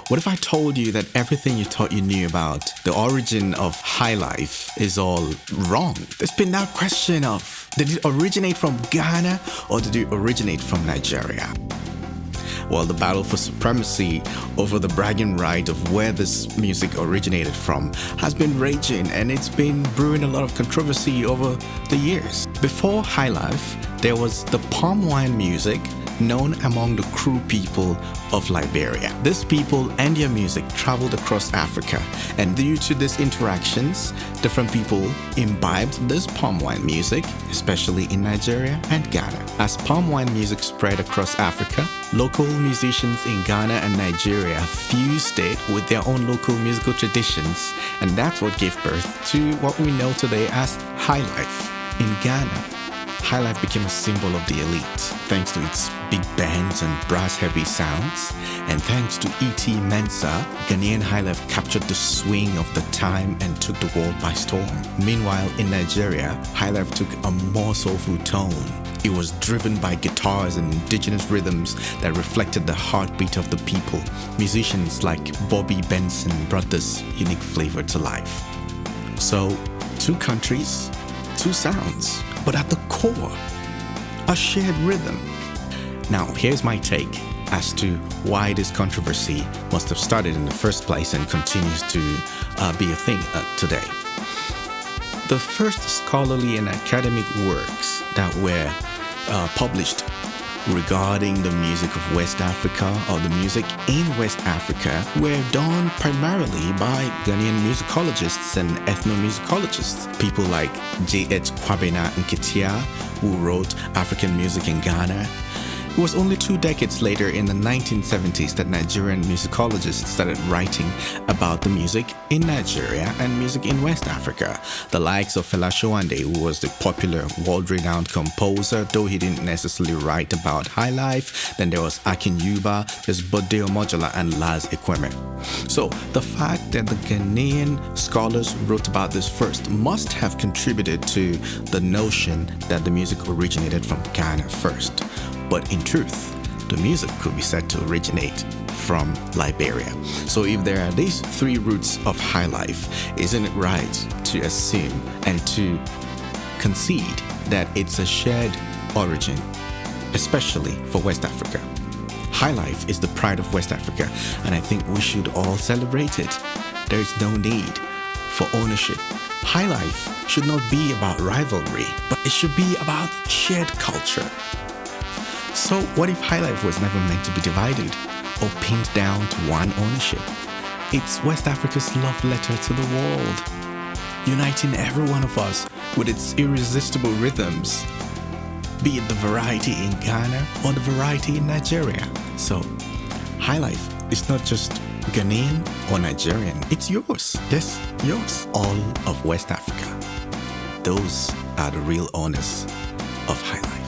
What if I told you that everything you thought you knew about the origin of Highlife is all wrong? There's been that question of, did it originate from Ghana or did it originate from Nigeria? Well, the battle for supremacy over the bragging right of where this music originated from has been raging, and it's been brewing a lot of controversy over the years. Before Highlife, there was the palm wine music known among the Kru people of Liberia. These people and their music traveled across Africa, and due to these interactions, different people imbibed this palm wine music, especially in Nigeria and Ghana. As palm wine music spread across Africa, local musicians in Ghana and Nigeria fused it with their own local musical traditions, and that's what gave birth to what we know today as Highlife. In Ghana, Highlife became a symbol of the elite, thanks to its big bands and brass-heavy sounds. And thanks to E.T. Mensah, Ghanaian Highlife captured the swing of the time and took the world by storm. Meanwhile, in Nigeria, Highlife took a more soulful tone. It was driven by guitars and indigenous rhythms that reflected the heartbeat of the people. Musicians like Bobby Benson brought this unique flavor to life. So, two countries, two sounds, but at the core, a shared rhythm. Now, here's my take as to why this controversy must have started in the first place and continues to be a thing today. The first scholarly and academic works that were published regarding the music of West Africa or the music in West Africa were done primarily by Ghanaian musicologists and ethnomusicologists. People like J.H. Kwabena Nketia, who wrote African Music in Ghana. It was only 2 decades later, in the 1970s, that Nigerian musicologists started writing about the music in Nigeria and music in West Africa. The likes of Fela Showande, who was the popular world-renowned composer, though he didn't necessarily write about Highlife. Then there was Akin Yuba, there's Bode Omojola, and Laz Ekweme. So the fact that the Ghanaian scholars wrote about this first must have contributed to the notion that the music originated from Ghana first. But in truth, the music could be said to originate from Liberia. So if there are these 3 roots of Highlife, isn't it right to assume and to concede that it's a shared origin, especially for West Africa? Highlife is the pride of West Africa, and I think we should all celebrate it. There is no need for ownership. Highlife should not be about rivalry, but it should be about shared culture. So what if Highlife was never meant to be divided or pinned down to one ownership? It's West Africa's love letter to the world, uniting every one of us with its irresistible rhythms, be it the variety in Ghana or the variety in Nigeria. So Highlife is not just Ghanaian or Nigerian, it's yours. Yes, yours. All of West Africa. Those are the real owners of Highlife.